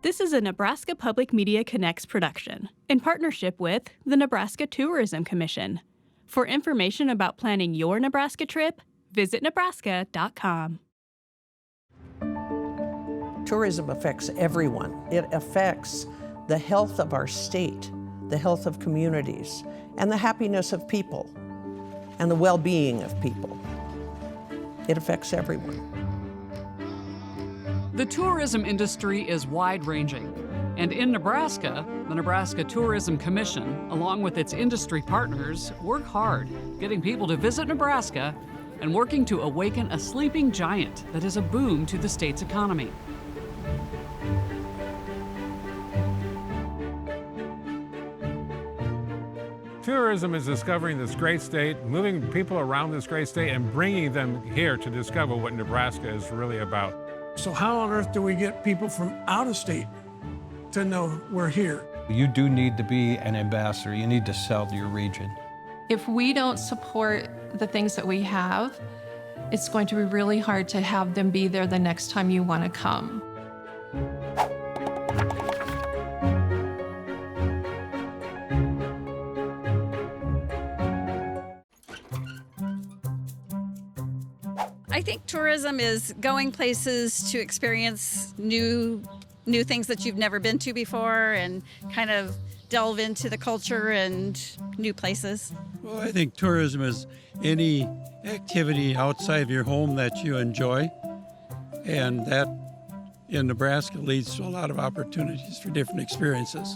This is a Nebraska Public Media Connects production in partnership with the Nebraska Tourism Commission. For information about planning your Nebraska trip, visit nebraska.com. Tourism affects everyone. It affects the health of our state, the health of communities, and the happiness of people, and the well-being of people. It affects everyone. The tourism industry is wide-ranging, and in Nebraska, the Nebraska Tourism Commission, along with its industry partners, work hard getting people to visit Nebraska and working to awaken a sleeping giant that is a boom to the state's economy. Tourism is discovering this great state, moving people around this great state, and bringing them here to discover what Nebraska is really about. So how on earth do we get people from out of state to know we're here? You do need to be an ambassador. You need to sell to your region. If we don't support the things that we have, it's going to be really hard to have them be there the next time you want to come. I think tourism is going places to experience new things that you've never been to before and kind of delve into the culture and new places. Well, I think tourism is any activity outside of your home that you enjoy, and that in Nebraska leads to a lot of opportunities for different experiences.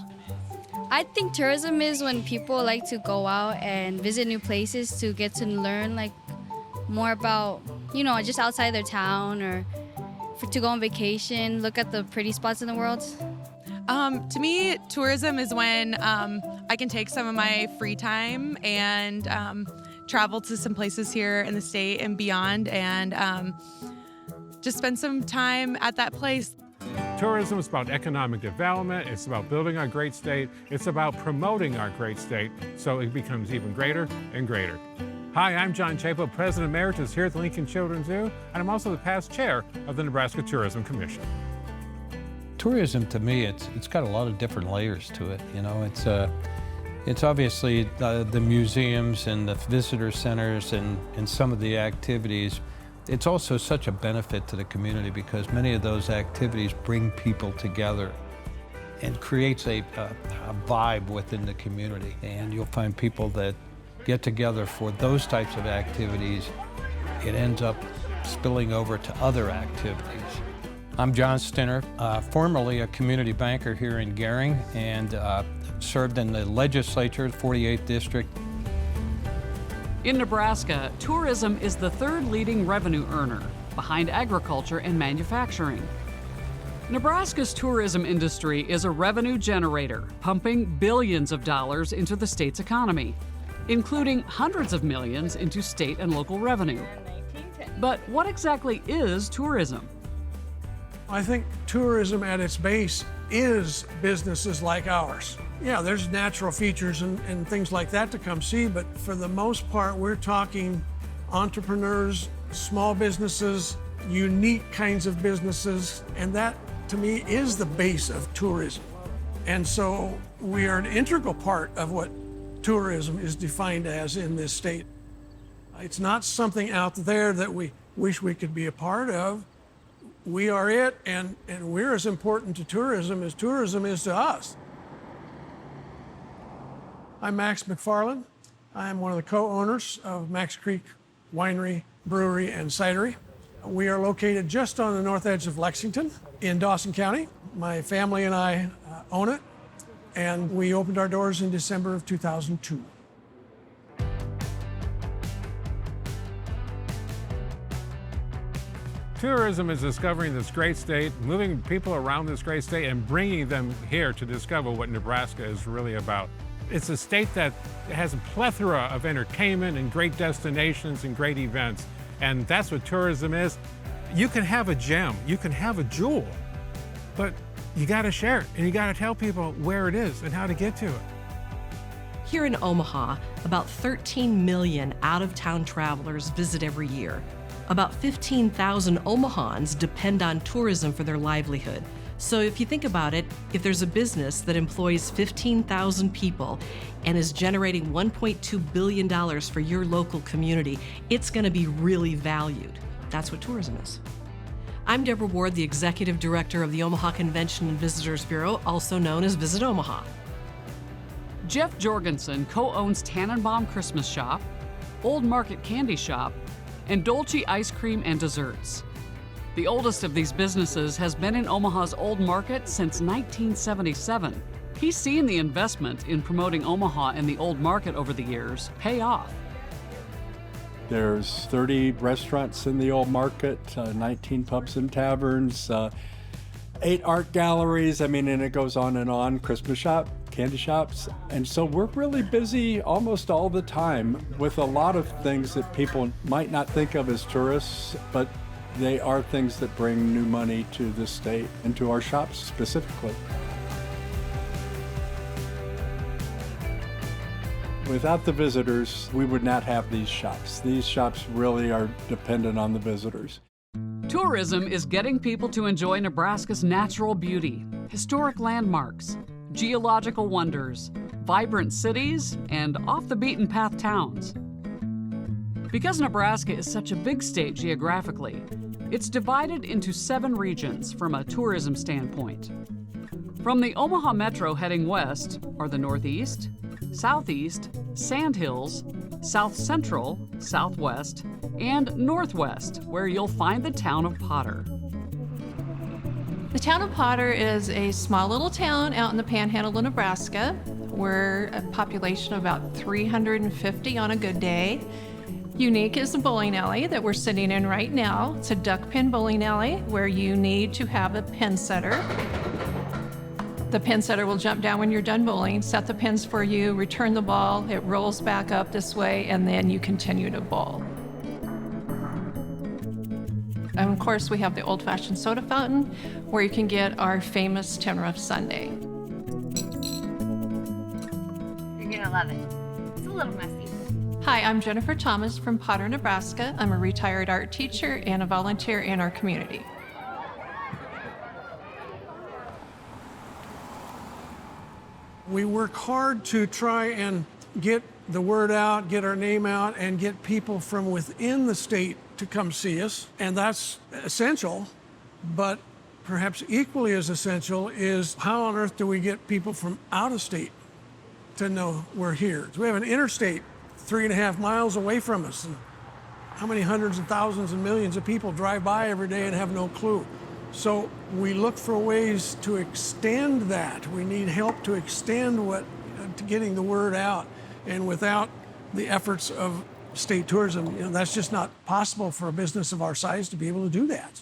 I think tourism is when people like to go out and visit new places to get to learn more about, just outside their town, or to go on vacation, look at the pretty spots in the world. To me, tourism is when I can take some of my free time and travel to some places here in the state and beyond, and just spend some time at that place. Tourism is about economic development, it's about building our great state, it's about promoting our great state so it becomes even greater and greater. Hi, I'm John Chapo, President Emeritus here at the Lincoln Children's Zoo, and I'm also the past chair of the Nebraska Tourism Commission. Tourism, to me, it's got a lot of different layers to it. It's obviously the museums and the visitor centers and some of the activities. It's also such a benefit to the community because many of those activities bring people together and creates a vibe within the community. And you'll find people that get together for those types of activities. It ends up spilling over to other activities. I'm John Stinner, formerly a community banker here in Gering, and served in the legislature, 48th District. In Nebraska, tourism is the third leading revenue earner, behind agriculture and manufacturing. Nebraska's tourism industry is a revenue generator, pumping billions of dollars into the state's economy, including hundreds of millions into state and local revenue. But what exactly is tourism? I think tourism at its base is businesses like ours. Yeah, there's natural features and things like that to come see, but for the most part, we're talking entrepreneurs, small businesses, unique kinds of businesses, and that, to me, is the base of tourism. And so we are an integral part of what tourism is defined as in this state. It's not something out there that we wish we could be a part of. We are it, and we're as important to tourism as tourism is to us. I'm Max McFarland. I'm one of the co-owners of Max Creek Winery, Brewery, and Cidery. We are located just on the north edge of Lexington in Dawson County. My family and I own it, and we opened our doors in December of 2002. Tourism is discovering this great state, moving people around this great state, and bringing them here to discover what Nebraska is really about. It's a state that has a plethora of entertainment and great destinations and great events, and that's what tourism is. You can have a gem, you can have a jewel, but you got to share it, and you got to tell people where it is and how to get to it. Here in Omaha, about 13 million out-of-town travelers visit every year. About 15,000 Omahans depend on tourism for their livelihood. So if you think about it, if there's a business that employs 15,000 people and is generating $1.2 billion for your local community, it's going to be really valued. That's what tourism is. I'm Deborah Ward, the Executive Director of the Omaha Convention and Visitors Bureau, also known as Visit Omaha. Jeff Jorgensen co-owns Tannenbaum Christmas Shop, Old Market Candy Shop, and Dolce Ice Cream and Desserts. The oldest of these businesses has been in Omaha's Old Market since 1977. He's seen the investment in promoting Omaha and the Old Market over the years pay off. There's 30 restaurants in the Old Market, 19 pubs and taverns, 8 art galleries, and it goes on and on, Christmas shop, candy shops. And so we're really busy almost all the time with a lot of things that people might not think of as tourists, but they are things that bring new money to the state and to our shops specifically. Without the visitors, we would not have these shops. These shops really are dependent on the visitors. Tourism is getting people to enjoy Nebraska's natural beauty, historic landmarks, geological wonders, vibrant cities, and off-the-beaten-path towns. Because Nebraska is such a big state geographically, it's divided into 7 regions from a tourism standpoint. From the Omaha Metro heading west are the Northeast, Southeast, Sandhills, South Central, Southwest, and Northwest, where you'll find the town of Potter. The town of Potter is a small little town out in the panhandle of Nebraska. We're a population of about 350 on a good day. Unique is the bowling alley that we're sitting in right now. It's a duck pin bowling alley where you need to have a pin setter. The pin setter will jump down when you're done bowling, set the pins for you, return the ball, it rolls back up this way, and then you continue to bowl. And of course, we have the old-fashioned soda fountain where you can get our famous Tin Roof Sundae. You're gonna love it. It's a little messy. Hi, I'm Jennifer Thomas from Potter, Nebraska. I'm a retired art teacher and a volunteer in our community. We work hard to try and get the word out, get our name out, and get people from within the state to come see us. And that's essential, but perhaps equally as essential is how on earth do we get people from out of state to know we're here? We have an interstate 3.5 miles away from us. And how many hundreds of thousands and millions of people drive by every day and have no clue? So we look for ways to extend that. We need help to extend to getting the word out. And without the efforts of state tourism, that's just not possible for a business of our size to be able to do that.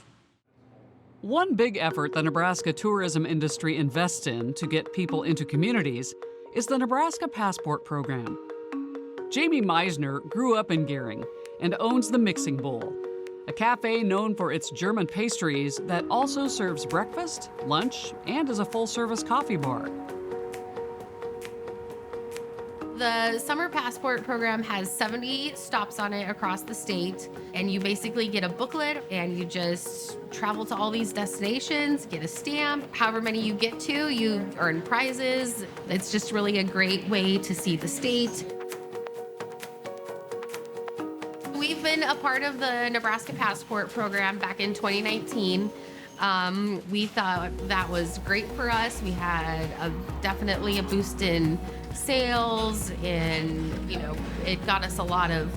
One big effort the Nebraska tourism industry invests in to get people into communities is the Nebraska Passport Program. Jamie Meisner grew up in Gering and owns the Mixing Bowl, a cafe known for its German pastries that also serves breakfast, lunch, and is a full-service coffee bar. The Summer Passport Program has 70 stops on it across the state, and you basically get a booklet and you just travel to all these destinations, get a stamp. However many you get to, you earn prizes. It's just really a great way to see the state. We've been a part of the Nebraska Passport Program back in 2019. We thought that was great for us. We had definitely a boost in sales, and it got us a lot of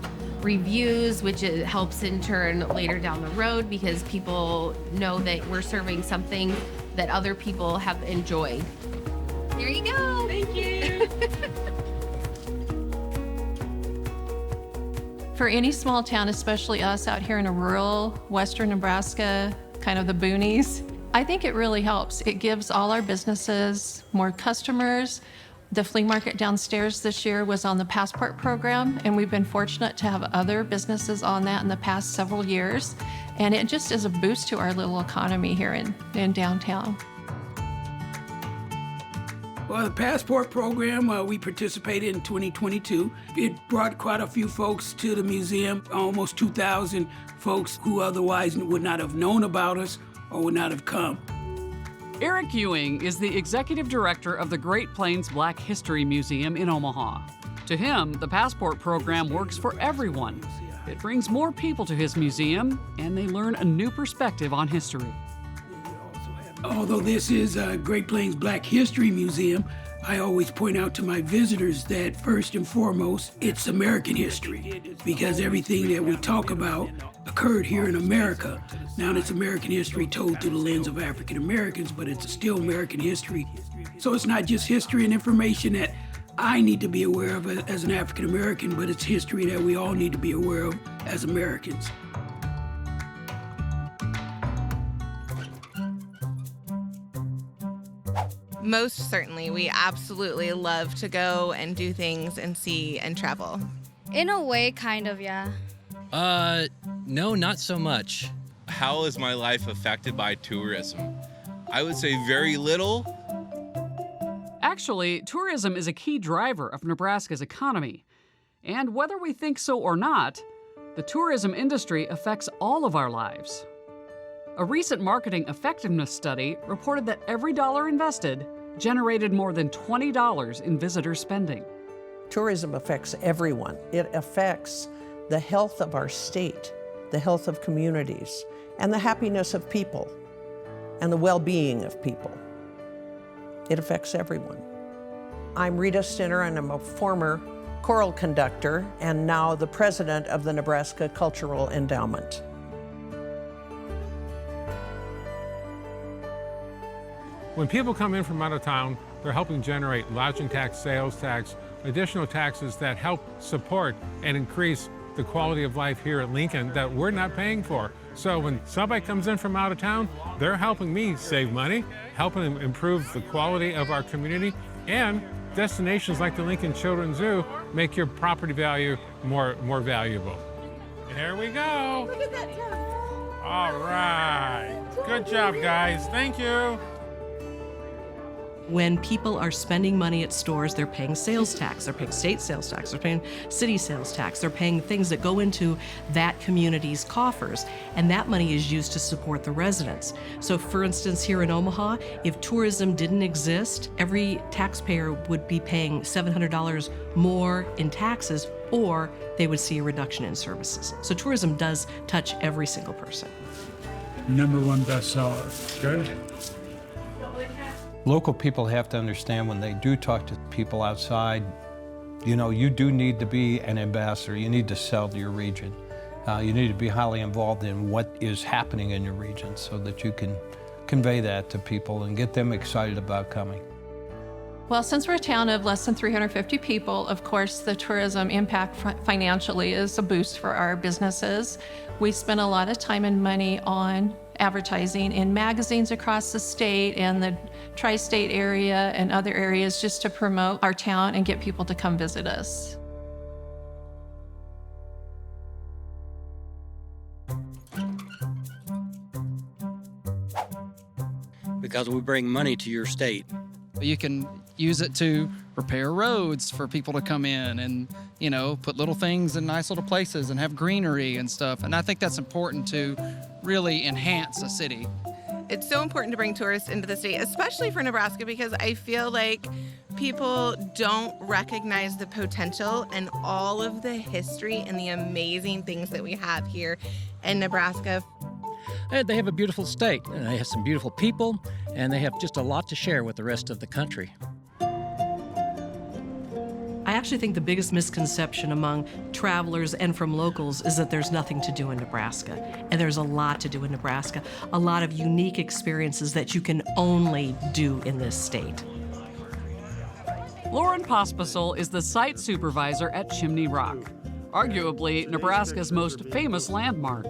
reviews, which it helps in turn later down the road because people know that we're serving something that other people have enjoyed. Here you go. Thank you. For any small town, especially us out here in a rural western Nebraska, kind of the boonies, I think it really helps. It gives all our businesses more customers. The flea market downstairs this year was on the Passport Program, and we've been fortunate to have other businesses on that in the past several years. And it just is a boost to our little economy here in downtown. Well, the Passport Program, we participated in 2022. It brought quite a few folks to the museum, almost 2,000 folks who otherwise would not have known about us or would not have come. Eric Ewing is the executive director of the Great Plains Black History Museum in Omaha. To him, the Passport program works for everyone. It brings more people to his museum, and they learn a new perspective on history. Although this is a Great Plains Black History Museum, I always point out to my visitors that first and foremost, it's American history, because everything that we talk about occurred here in America. Now it's American history told through the lens of African Americans, but it's still American history. So it's not just history and information that I need to be aware of as an African American, but it's history that we all need to be aware of as Americans. Most certainly. We absolutely love to go and do things and see and travel. In a way, kind of, yeah. No, not so much. How is my life affected by tourism? I would say very little. Actually, tourism is a key driver of Nebraska's economy. And whether we think so or not, the tourism industry affects all of our lives. A recent marketing effectiveness study reported that every dollar invested generated more than $20 in visitor spending. Tourism affects everyone. It affects the health of our state, the health of communities, and the happiness of people, and the well-being of people. It affects everyone. I'm Rita Stinner, and I'm a former choral conductor and now the president of the Nebraska Cultural Endowment. When people come in from out of town, they're helping generate lodging tax, sales tax, additional taxes that help support and increase the quality of life here at Lincoln that we're not paying for. So when somebody comes in from out of town, they're helping me save money, helping improve the quality of our community, and destinations like the Lincoln Children's Zoo make your property value more valuable. Here we go. Look at that town. All right. Good job, guys. Thank you. When people are spending money at stores, they're paying sales tax, they're paying state sales tax, they're paying city sales tax, they're paying things that go into that community's coffers, and that money is used to support the residents. So for instance, here in Omaha, if tourism didn't exist, every taxpayer would be paying $700 more in taxes, or they would see a reduction in services. So tourism does touch every single person. #1 bestseller. Good. Local people have to understand when they do talk to people outside, you know, you do need to be an ambassador. You need to sell to your region. You need to be highly involved in what is happening in your region so that you can convey that to people and get them excited about coming. Well, since we're a town of less than 350 people, of course, the tourism impact financially is a boost for our businesses. We spend a lot of time and money on advertising in magazines across the state and the tri-state area and other areas just to promote our town and get people to come visit us. Because we bring money to your state. You can use it to repair roads for people to come in and, you know, put little things in nice little places and have greenery and stuff. And I think that's important to really enhance a city. It's so important to bring tourists into the state, especially for Nebraska, because I feel like people don't recognize the potential and all of the history and the amazing things that we have here in Nebraska. They have a beautiful state, and they have some beautiful people, and they have just a lot to share with the rest of the country. I actually think the biggest misconception among travelers and from locals is that there's nothing to do in Nebraska. And there's a lot to do in Nebraska, a lot of unique experiences that you can only do in this state. Lauren Pospisil is the site supervisor at Chimney Rock, arguably Nebraska's most famous landmark.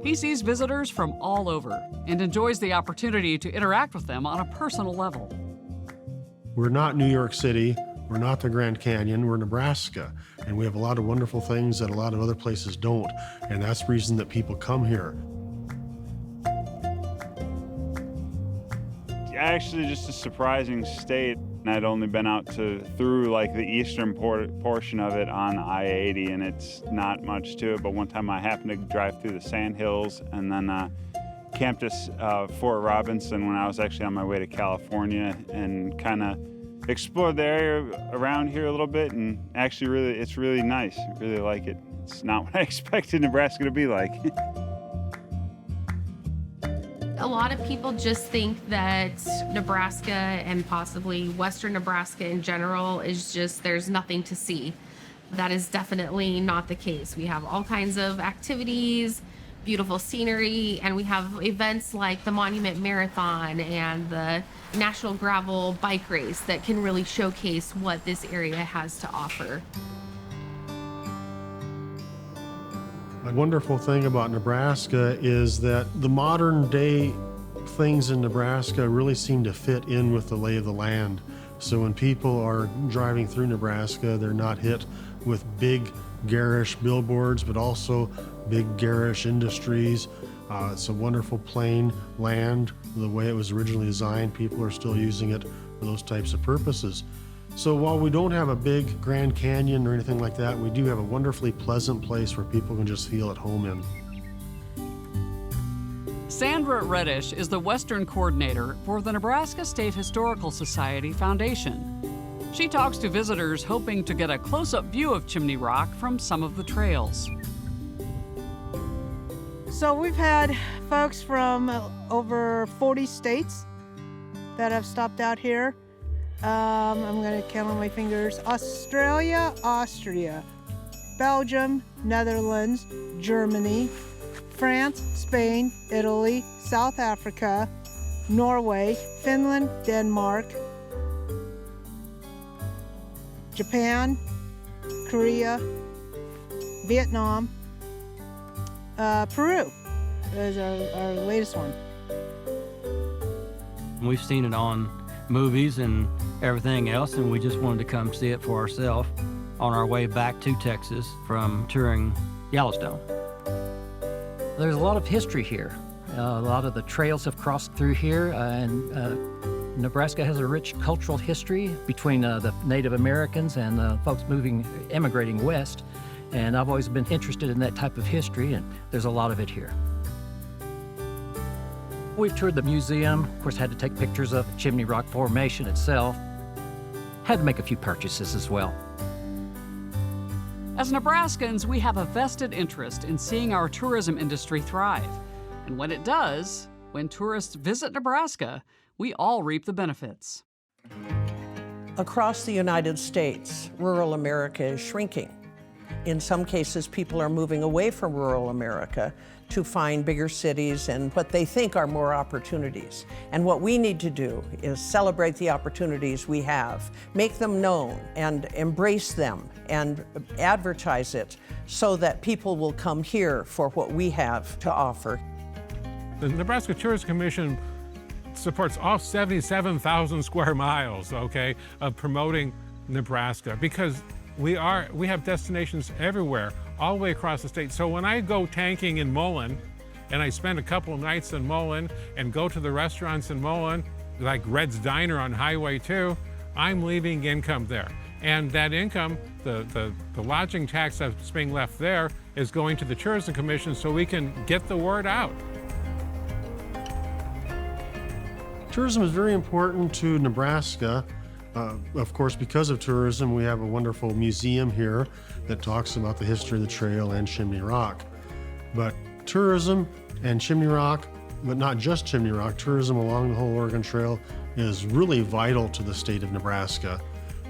He sees visitors from all over and enjoys the opportunity to interact with them on a personal level. We're not New York City, we're not the Grand Canyon, we're Nebraska. And we have a lot of wonderful things that a lot of other places don't. And that's the reason that people come here. Actually, just a surprising state. I'd only been out through like the eastern portion of it on I-80, and it's not much to it. But one time I happened to drive through the Sand Hills and then camped at Fort Robinson when I was actually on my way to California, and kind of explored the area around here a little bit, and actually it's really nice. I really like it. It's not what I expected Nebraska to be like. A lot of people just think that Nebraska and possibly Western Nebraska in general is just, there's nothing to see. That is definitely not the case. We have all kinds of activities, beautiful scenery, and we have events like the Monument Marathon and the National Gravel Bike Race that can really showcase what this area has to offer. A wonderful thing about Nebraska is that the modern day things in Nebraska really seem to fit in with the lay of the land. So when people are driving through Nebraska, they're not hit with big garish billboards, but also big garish industries. It's a wonderful plain land. The way it was originally designed, people are still using it for those types of purposes. So while we don't have a big Grand Canyon or anything like that, we do have a wonderfully pleasant place where people can just feel at home in. Sandra Reddish is the Western Coordinator for the Nebraska State Historical Society Foundation. She talks to visitors hoping to get a close-up view of Chimney Rock from some of the trails. So we've had folks from over 40 states that have stopped out here. I'm going to count on my fingers. Australia, Austria, Belgium, Netherlands, Germany, France, Spain, Italy, South Africa, Norway, Finland, Denmark, Japan, Korea, Vietnam, Peru is our latest one. We've seen it on movies and everything else, and we just wanted to come see it for ourselves on our way back to Texas from touring Yellowstone. There's a lot of history here. A lot of the trails have crossed through here, and Nebraska has a rich cultural history between the Native Americans and folks immigrating west, and I've always been interested in that type of history, and there's a lot of it here. We've toured the museum, of course had to take pictures of Chimney Rock Formation itself. Had to make a few purchases as well. As Nebraskans, we have a vested interest in seeing our tourism industry thrive. And when it does, when tourists visit Nebraska, we all reap the benefits. Across the United States, rural America is shrinking. In some cases, people are moving away from rural America to find bigger cities and what they think are more opportunities. And what we need to do is celebrate the opportunities we have, make them known and embrace them and advertise it so that people will come here for what we have to offer. The Nebraska Tourism Commission supports all 77,000 square miles, okay, of promoting Nebraska, because we have destinations everywhere, all the way across the state. So when I go tanking in Mullen, and I spend a couple of nights in Mullen and go to the restaurants in Mullen, like Red's Diner on Highway 2, I'm leaving income there. And that income, the lodging tax that's being left there, is going to the Tourism Commission so we can get the word out. Tourism is very important to Nebraska. Of course, because of tourism, we have a wonderful museum here that talks about the history of the trail and Chimney Rock. But tourism and Chimney Rock, but not just Chimney Rock, tourism along the whole Oregon Trail is really vital to the state of Nebraska.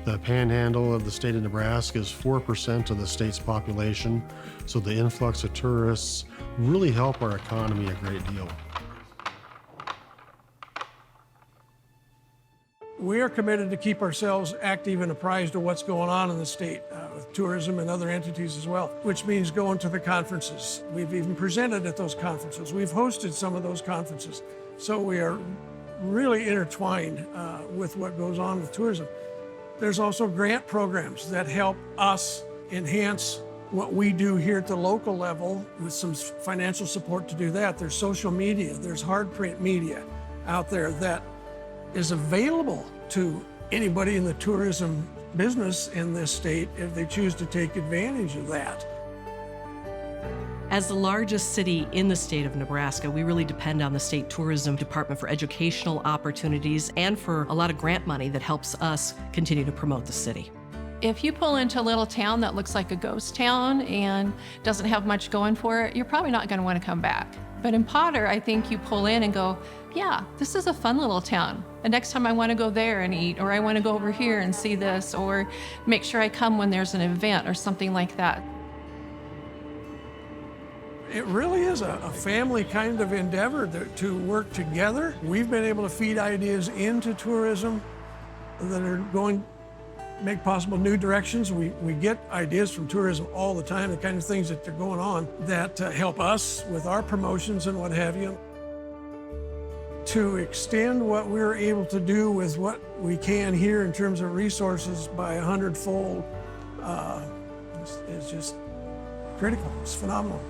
The panhandle of the state of Nebraska is 4% of the state's population, so the influx of tourists really help our economy a great deal. We are committed to keep ourselves active and apprised of what's going on in the state with tourism and other entities as well, which means going to the conferences. We've even presented at those conferences. We've hosted some of those conferences. So we are really intertwined with what goes on with tourism. There's also grant programs that help us enhance what we do here at the local level with some financial support to do that. There's social media, there's hard print media out there that is available to anybody in the tourism business in this state if they choose to take advantage of that. As the largest city in the state of Nebraska, we really depend on the state tourism department for educational opportunities and for a lot of grant money that helps us continue to promote the city. If you pull into a little town that looks like a ghost town and doesn't have much going for it, you're probably not going to want to come back. But in Potter, I think you pull in and go, yeah, this is a fun little town. And next time I want to go there and eat, or I want to go over here and see this, or make sure I come when there's an event or something like that. It really is a family kind of endeavor to work together. We've been able to feed ideas into tourism that are going make possible new directions. We get ideas from tourism all the time, the kind of things that are going on that help us with our promotions and what have you. To extend what we're able to do with what we can here in terms of resources by 100-fold is just critical. It's phenomenal.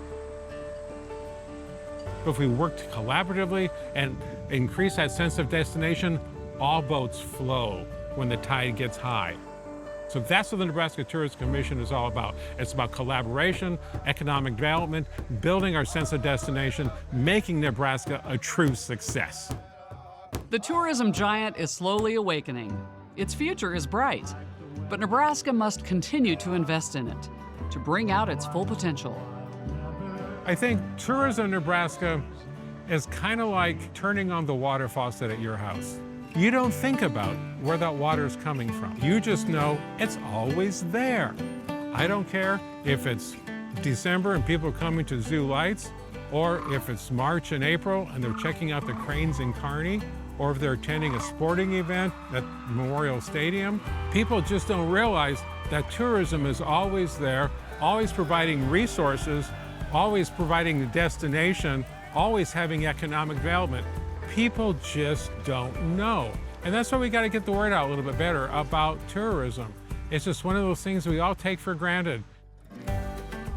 If we worked collaboratively and increase that sense of destination, all boats flow when the tide gets high. So that's what the Nebraska Tourism Commission is all about. It's about collaboration, economic development, building our sense of destination, making Nebraska a true success. The tourism giant is slowly awakening. Its future is bright, but Nebraska must continue to invest in it to bring out its full potential. I think tourism in Nebraska is kind of like turning on the water faucet at your house. You don't think about where that water is coming from. You just know it's always there. I don't care if it's December and people are coming to Zoo Lights, or if it's March and April and they're checking out the cranes in Kearney, or if they're attending a sporting event at Memorial Stadium. People just don't realize that tourism is always there, always providing resources, always providing the destination, always having economic development. People just don't know. And that's why we got to get the word out a little bit better about tourism. It's just one of those things we all take for granted.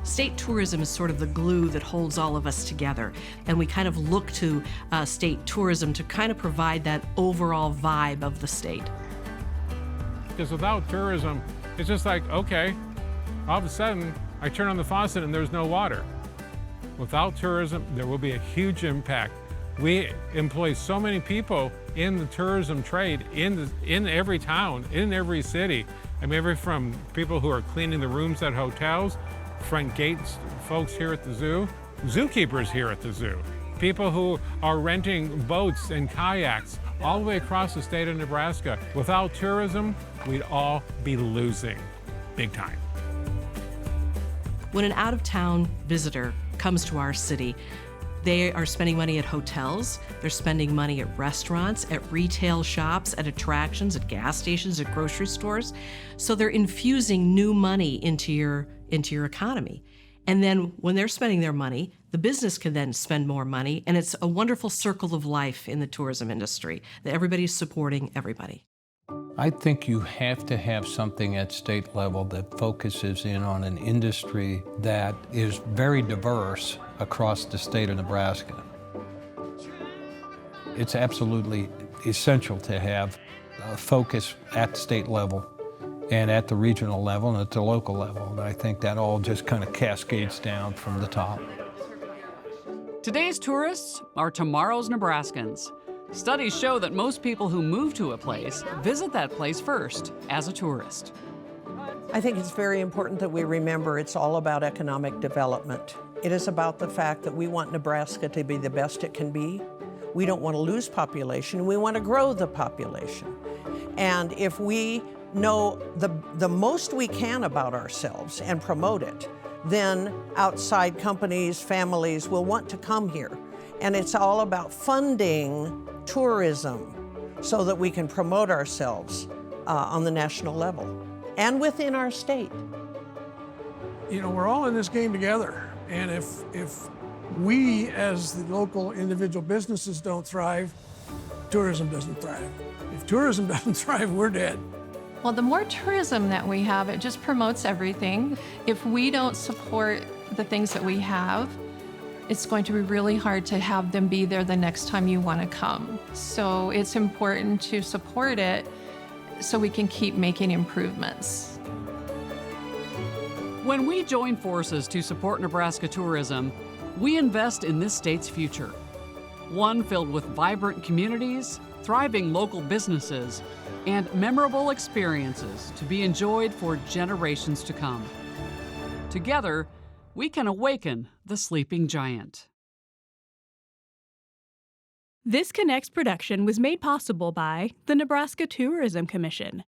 State tourism is sort of the glue that holds all of us together, and we kind of look to state tourism to kind of provide that overall vibe of the state. Because without tourism, it's just like, okay, all of a sudden, I turn on the faucet and there's no water. Without tourism, there will be a huge impact. We employ so many people in the tourism trade in every town, in every city. I mean, from people who are cleaning the rooms at hotels, front gates folks here at the zoo, zookeepers here at the zoo, people who are renting boats and kayaks all the way across the state of Nebraska. Without tourism, we'd all be losing big time. When an out-of-town visitor comes to our city, they are spending money at hotels, they're spending money at restaurants, at retail shops, at attractions, at gas stations, at grocery stores. So they're infusing new money into your economy. And then when they're spending their money, the business can then spend more money, and it's a wonderful circle of life in the tourism industry, that everybody's supporting everybody. I think you have to have something at state level that focuses in on an industry that is very diverse across the state of Nebraska. It's absolutely essential to have a focus at the state level and at the regional level and at the local level. And I think that all just kind of cascades down from the top. Today's tourists are tomorrow's Nebraskans. Studies show that most people who move to a place visit that place first as a tourist. I think it's very important that we remember it's all about economic development. It is about the fact that we want Nebraska to be the best it can be. We don't want to lose population, we want to grow the population. And if we know the most we can about ourselves and promote it, then outside companies, families will want to come here. And it's all about funding tourism so that we can promote ourselves on the national level and within our state. You know, we're all in this game together. And if we as the local individual businesses don't thrive, tourism doesn't thrive. If tourism doesn't thrive, we're dead. Well, the more tourism that we have, it just promotes everything. If we don't support the things that we have, it's going to be really hard to have them be there the next time you want to come. So it's important to support it so we can keep making improvements. When we join forces to support Nebraska tourism, we invest in this state's future. One filled with vibrant communities, thriving local businesses, and memorable experiences to be enjoyed for generations to come. Together, we can awaken the sleeping giant. This Connects production was made possible by the Nebraska Tourism Commission.